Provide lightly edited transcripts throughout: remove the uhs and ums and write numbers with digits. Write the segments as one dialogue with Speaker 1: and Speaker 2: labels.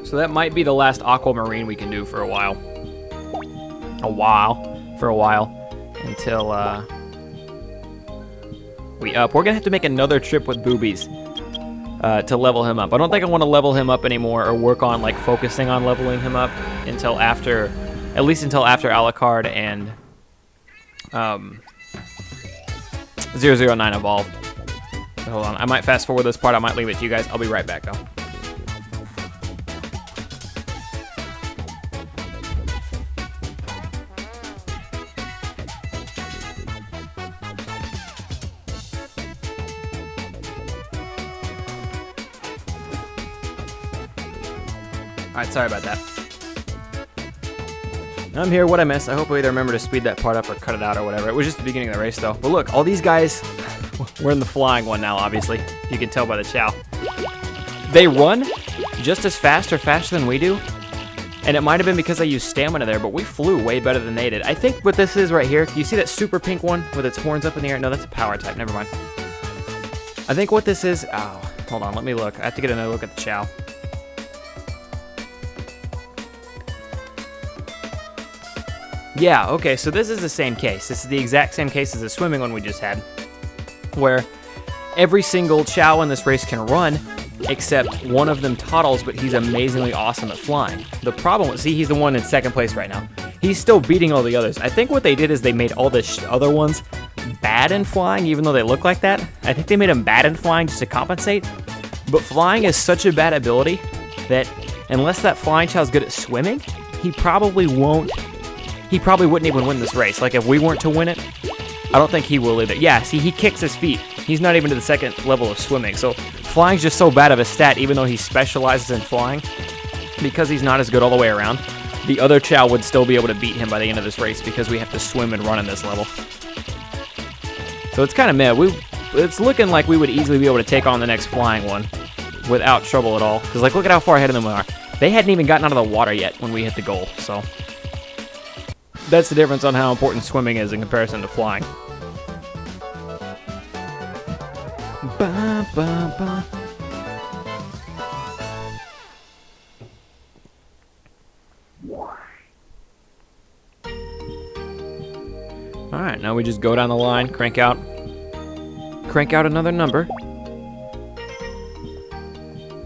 Speaker 1: So that might be the last aquamarine we can do for a while. For a while. Until we up. We're going to have to make another trip with Boobies to level him up. I don't think I want to level him up anymore or work on like focusing on leveling him up until after, at least until after Alucard and 009 evolve. So hold on. I might fast forward this part. I might leave it to you guys. I'll be right back though. Alright, sorry about that. I'm here, what I missed. I hope we either remember to speed that part up or cut it out or whatever. It was just the beginning of the race though. But look, all these guys, we're in the flying one now, obviously. You can tell by the Chao. They run just as fast or faster than we do. And it might have been because I used stamina there, but we flew way better than they did. I think what this is right here, you see that super pink one with its horns up in the air? No, that's a power type, never mind. I think what this is, oh, hold on, let me look. I have to get another look at the Chao. Yeah, okay, so this is the same case. This is the exact same case as the swimming one we just had, where every single Chao in this race can run, except one of them toddles, but he's amazingly awesome at flying. The problem, see, he's the one in second place right now. He's still beating all the others. I think what they did is they made all the other ones bad in flying, even though they look like that. I think they made them bad in flying just to compensate. But flying is such a bad ability that unless that flying Chao's good at swimming, he probably wouldn't even win this race. Like, if we weren't to win it, I don't think he will either. Yeah, see, he kicks his feet. He's not even to the second level of swimming. So, flying's just so bad of a stat, even though he specializes in flying. Because he's not as good all the way around, the other Chao would still be able to beat him by the end of this race because we have to swim and run in this level. So, it's kind of meh. It's looking like we would easily be able to take on the next flying one without trouble at all. Because, like, look at how far ahead of them we are. They hadn't even gotten out of the water yet when we hit the goal, so that's the difference on how important swimming is in comparison to flying. Ba, ba, ba. Alright, now we just go down the line, crank out another number.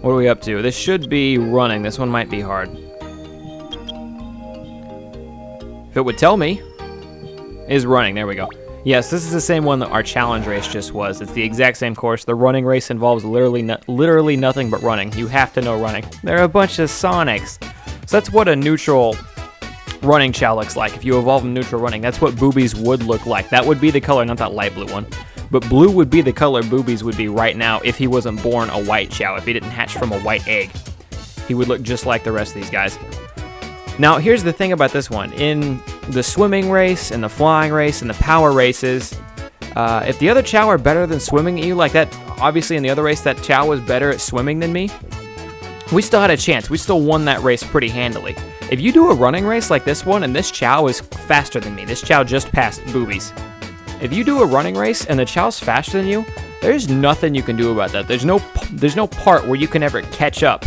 Speaker 1: What are we up to? This should be running. This one might be hard. If it would tell me, is running. There we go. Yes, this is the same one that our challenge race just was. It's the exact same course. The running race involves literally nothing but running. You have to know running. They're a bunch of Sonics. So that's what a neutral running Chao looks like. If you evolve in neutral running, that's what Boobies would look like. That would be the color, not that light blue one. But blue would be the color Boobies would be right now if he wasn't born a white Chao. If he didn't hatch from a white egg, he would look just like the rest of these guys. Now, here's the thing about this one. In the swimming race, and the flying race, and the power races, if the other Chao are better than swimming at you, like that, obviously in the other race, that Chao was better at swimming than me, we still had a chance. We still won that race pretty handily. If you do a running race like this one, and this Chao is faster than me, this Chao just passed Boobies. If you do a running race, and the Chao's faster than you, there's nothing you can do about that. There's no part where you can ever catch up.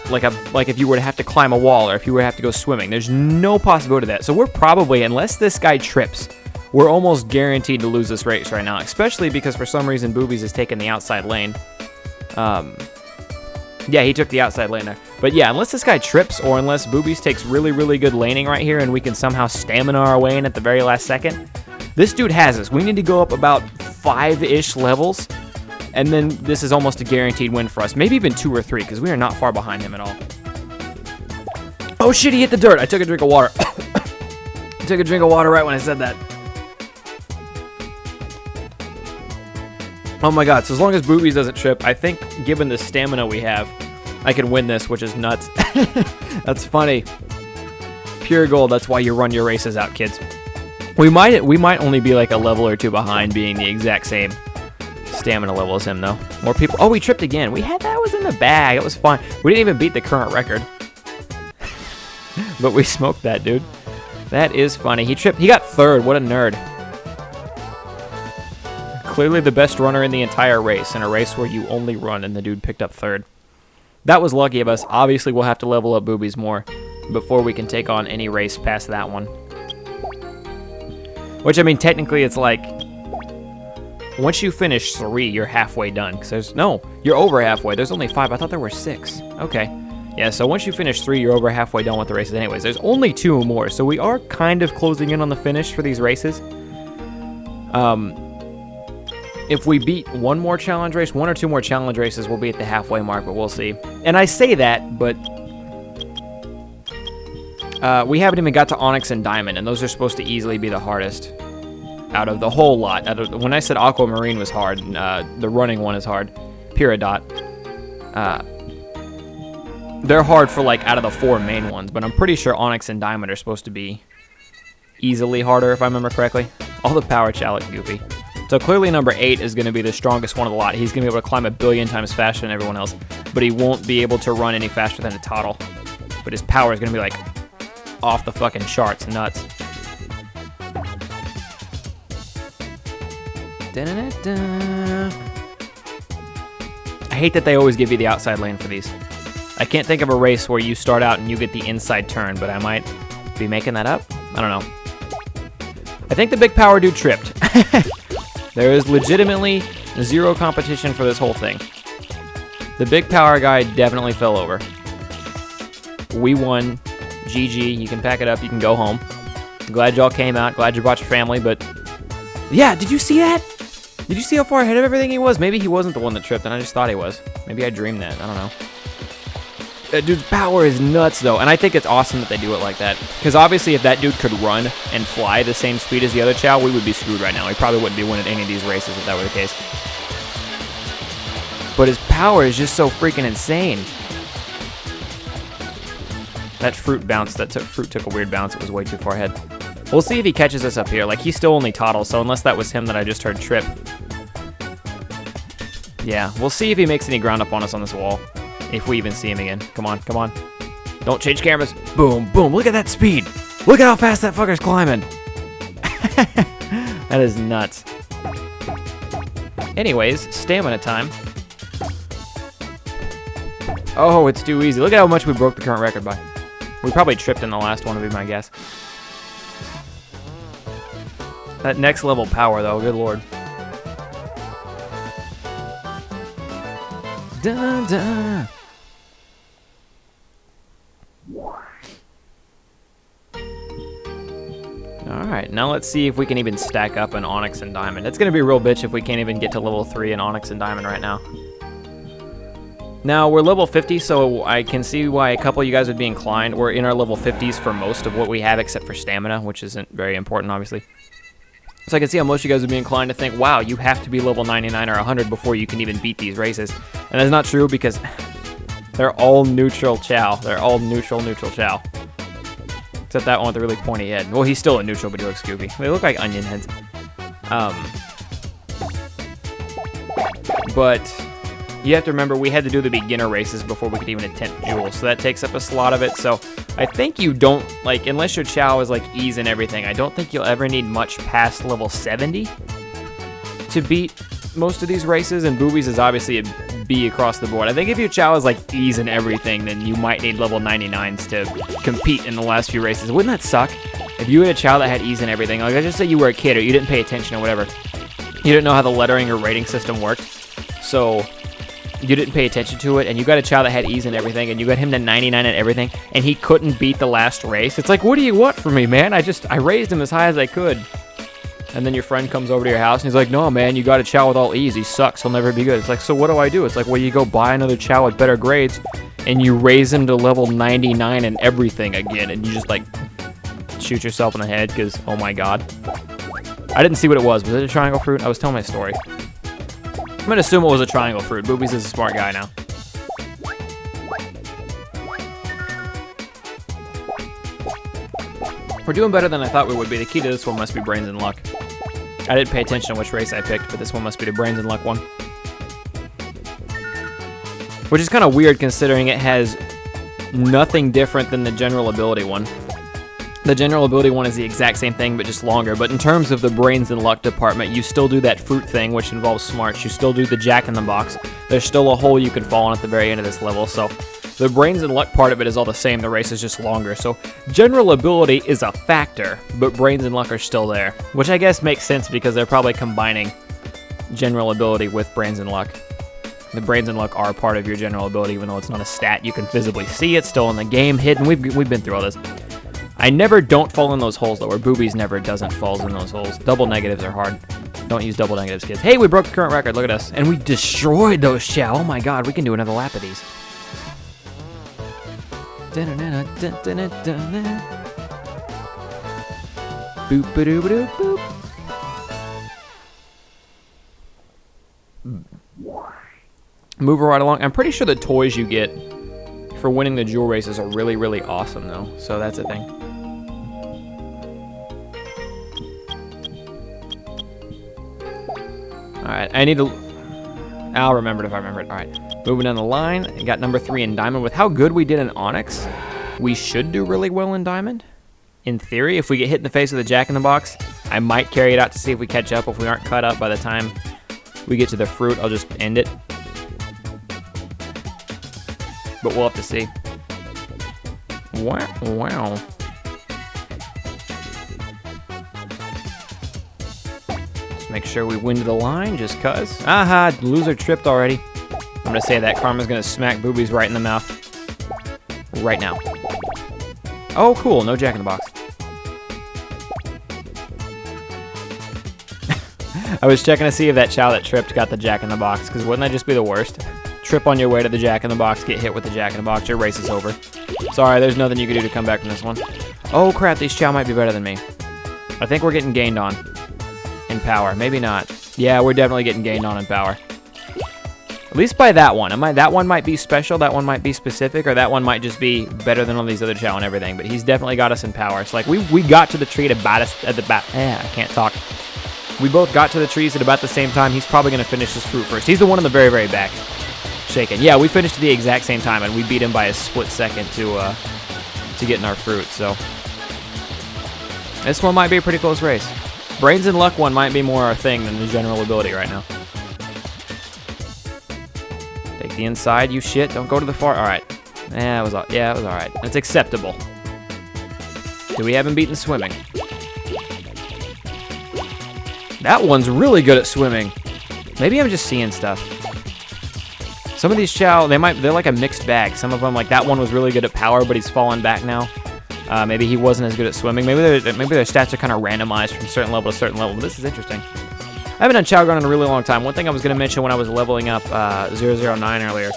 Speaker 1: Like if you were to have to climb a wall or if you were to have to go swimming. There's no possibility of that. So we're probably, unless this guy trips, we're almost guaranteed to lose this race right now, especially because for some reason Boobies has taken the outside lane. Yeah, he took the outside lane there. But yeah, unless this guy trips or unless Boobies takes really, really good laning right here and we can somehow stamina our way in at the very last second, this dude has us. We need to go up about 5-ish levels. And then this is almost a guaranteed win for us. Maybe even 2 or 3, because we are not far behind him at all. Oh shit, he hit the dirt. I took a drink of water. I took a drink of water right when I said that. Oh my god, so as long as Boobies doesn't trip, I think given the stamina we have, I can win this, which is nuts. That's funny. Pure gold, that's why you run your races out, kids. We might only be like a level or 2 behind being the exact same stamina level as him, though. More people. Oh, we tripped again. That was in the bag. It was fine. We didn't even beat the current record. But we smoked that, dude. That is funny. He tripped. He got 3rd. What a nerd. Clearly the best runner in the entire race, in a race where you only run, and the dude picked up 3rd. That was lucky of us. Obviously, we'll have to level up Boobies more before we can take on any race past that one. Which, I mean, technically it's like, once you finish 3, you're halfway done. Because there's, no, you're over halfway. There's only 5. I thought there were 6. Okay. Yeah, so once you finish 3, you're over halfway done with the races anyways. There's only 2 more, so we are kind of closing in on the finish for these races. If we beat one more challenge race, 1 or 2 more challenge races, we'll be at the halfway mark, but we'll see. And I say that, but we haven't even got to Onyx and Diamond, and those are supposed to easily be the hardest out of the whole lot. When I said Aquamarine was hard, the running one is hard. Peridot. They're hard for, like, out of the 4 main ones, but I'm pretty sure Onyx and Diamond are supposed to be easily harder, if I remember correctly. All the power Chao look goofy. So clearly number 8 is going to be the strongest one of the lot. He's going to be able to climb 1 billion times faster than everyone else, but he won't be able to run any faster than a Toddle. But his power is going to be, like, off the fucking charts. Nuts. Da-da-da-da. I hate that they always give you the outside lane for these. I can't think of a race where you start out and you get the inside turn, but I might be making that up. I don't know. I think the big power dude tripped. There is legitimately 0 competition for this whole thing. The big power guy definitely fell over. We won. GG. You can pack it up. You can go home. Glad y'all came out. Glad you brought your family, but yeah, did you see that? Did you see how far ahead of everything he was? Maybe he wasn't the one that tripped, and I just thought he was. Maybe I dreamed that. I don't know. That dude's power is nuts, though, and I think it's awesome that they do it like that. Because obviously, if that dude could run and fly the same speed as the other Chao, we would be screwed right now. We probably wouldn't be winning any of these races if that were the case. But his power is just so freaking insane. That fruit bounced. Fruit took a weird bounce. It was way too far ahead. We'll see if he catches us up here. Like, he's still only Toddle, so unless that was him that I just heard trip. Yeah, we'll see if he makes any ground up on us on this wall. If we even see him again. Come on, come on. Don't change cameras. Boom, boom. Look at that speed. Look at how fast that fucker's climbing. That is nuts. Anyways, stamina time. Oh, it's too easy. Look at how much we broke the current record by. We probably tripped in the last one, would be my guess. That next level power, though, good lord. Dun, dun. Alright, now let's see if we can even stack up an Onyx and Diamond. It's going to be a real bitch if we can't even get to level 3 in Onyx and Diamond right now. Now, we're level 50, so I can see why a couple of you guys would be inclined. We're in our level 50s for most of what we have, except for stamina, which isn't very important, obviously. So I can see how most of you guys would be inclined to think, wow, you have to be level 99 or 100 before you can even beat these races. And that's not true because they're all neutral Chao. They're all neutral Chao. Except that one with the really pointy head. Well, he's still a neutral, but he looks goofy. They look like onion heads. But you have to remember, we had to do the beginner races before we could even attempt Jewel, so that takes up a slot of it. So I think you don't, like, unless your Chao is like ease and everything, I don't think you'll ever need much past level 70 to beat most of these races, and Boobies is obviously a B across the board. I think if your Chao is like ease and everything, then you might need level 99s to compete in the last few races. Wouldn't that suck? If you had a Chao that had ease and everything, like, let's just say you were a kid or you didn't pay attention or whatever. You didn't know how the lettering or rating system worked, so you didn't pay attention to it, and you got a Chao that had ease and everything, and you got him to 99 and everything, and he couldn't beat the last race. It's like, what do you want from me, man? I raised him as high as I could. And then your friend comes over to your house, and he's like, no, man, you got a Chao with all ease. He sucks. He'll never be good. It's like, so what do I do? It's like, well, you go buy another Chao with better grades, and you raise him to level 99 and everything again, and you just, like, shoot yourself in the head because, oh, my God. I didn't see what it was. Was it a triangle fruit? I was telling my story. I'm going to assume it was a triangle fruit. Boobies is a smart guy now. We're doing better than I thought we would be. The key to this one must be brains and luck. I didn't pay attention to which race I picked, but this one must be the brains and luck one. Which is kind of weird considering it has nothing different than the general ability one. The general ability one is the exact same thing, but just longer. But in terms of the brains and luck department, you still do that fruit thing, which involves smarts. You still do the jack-in-the-box. There's still a hole you can fall on at the very end of this level. So the brains and luck part of it is all the same. The race is just longer. So general ability is a factor, but brains and luck are still there, which I guess makes sense because they're probably combining general ability with brains and luck. The brains and luck are part of your general ability, even though it's not a stat. You can visibly see it still in the game, hidden. We've been through all this. I never don't fall in those holes, though, or Boobies never doesn't falls in those holes. Double negatives are hard. Don't use double negatives, kids. Hey, we broke the current record. Look at us. And we destroyed those Chao. Oh, my God. We can do another lap of these. Boop-a-doo-ba-doo-boop. Moving right along. I'm pretty sure the toys you get for winning the jewel races are really, really awesome, though. So that's a thing. Alright, I need to... I'll remember it if I remember it. Alright, moving down the line. I got number 3 in Diamond. With how good we did in Onyx, we should do really well in Diamond. In theory, if we get hit in the face with a jack-in-the-box, I might carry it out to see if we catch up. If we aren't caught up by the time we get to the fruit, I'll just end it. But we'll have to see. Wow. Make sure we win to the line just cuz. Aha, loser tripped already. I'm gonna say that Karma's gonna smack Boobies right in the mouth. Right now. Oh, cool, no jack-in-the-box. I was checking to see if that Chao that tripped got the jack-in-the-box, because wouldn't that just be the worst? Trip on your way to the jack-in-the-box, get hit with the jack-in-the-box, your race is over. Sorry, there's nothing you can do to come back from this one. Oh crap, these Chao might be better than me. I think we're getting gained on. In power. Maybe not. Yeah, we're definitely getting gained on in power. At least by that one. That one might be special, that one might be specific, or that one might just be better than all these other Chao and everything. But he's definitely got us in power. It's like we got to the tree at about us at the back. I can't talk. We both got to the trees at about the same time. He's probably going to finish this fruit first. He's the one in the very, very back. Shaking. Yeah, we finished at the exact same time, and we beat him by a split second to get in our fruit. So this one might be a pretty close race. Brains and luck one might be more our thing than the general ability right now. Take the inside, you shit. Don't go to the far. All right. Yeah, it was all right. It's acceptable. Do we have him beaten swimming? That one's really good at swimming. Maybe I'm just seeing stuff. Some of these Chao, they're like a mixed bag. Some of them, like that one was really good at power, but he's fallen back now. Maybe he wasn't as good at swimming. Maybe their stats are kind of randomized from certain level to certain level, but this is interesting. I haven't done Chao Garden in a really long time. One thing I was going to mention when I was leveling up 009 earlier,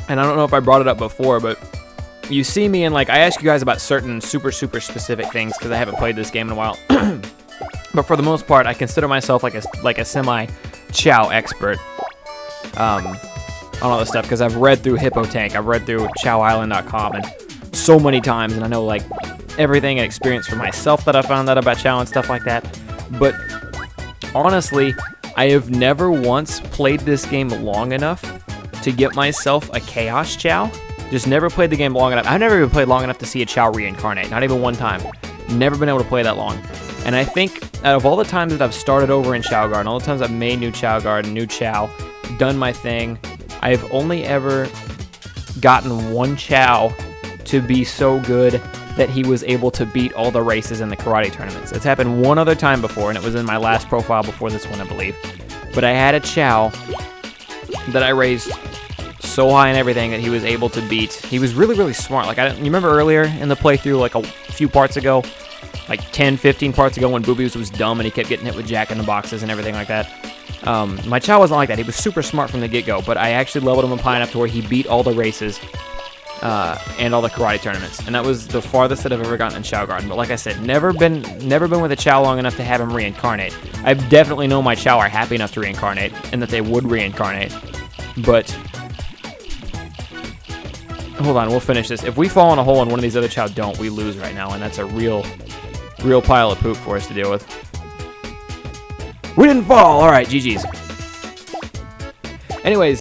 Speaker 1: and I don't know if I brought it up before, but you see me and like I ask you guys about certain super specific things because I haven't played this game in a while. But for the most part, I consider myself like a semi-Chao expert. On all this stuff because I've read through Hippo Tank, I've read through ChowIsland.com and so many times, and I know like everything and experience for myself that I found out about Chao and stuff like that. But honestly, I have never once played this game long enough to get myself a Chaos Chao. Just never played the game long enough. I've never even played long enough to see a Chao reincarnate. Not even one time. Never been able to play that long. And I think out of all the times that I've started over in Chao Garden, all the times I've made new Chao Garden, new Chao, done my thing, I've only ever gotten one Chao to be so good that he was able to beat all the races in the karate tournaments. It's happened one other time before, and it was in my last profile before this one, I believe. But I had a Chao that I raised so high and everything that he was able to beat. He was really smart. Like you remember earlier in the playthrough, like a few parts ago, like 10, 15 parts ago when Boobies was dumb and he kept getting hit with jack-in-the-boxes and everything like that. My Chao wasn't like that. He was super smart from the get-go, but I actually leveled him up high enough to where he beat all the races and all the karate tournaments, and that was the farthest that I've ever gotten in Chao Garden. But like I said, never been with a Chao long enough to have him reincarnate. I definitely know my Chao are happy enough to reincarnate, and that they would reincarnate. But hold on, we'll finish this. If we fall in a hole and one of these other Chao don't, we lose right now, and that's a real pile of poop for us to deal with. We didn't fall! Alright, GG's. Anyways,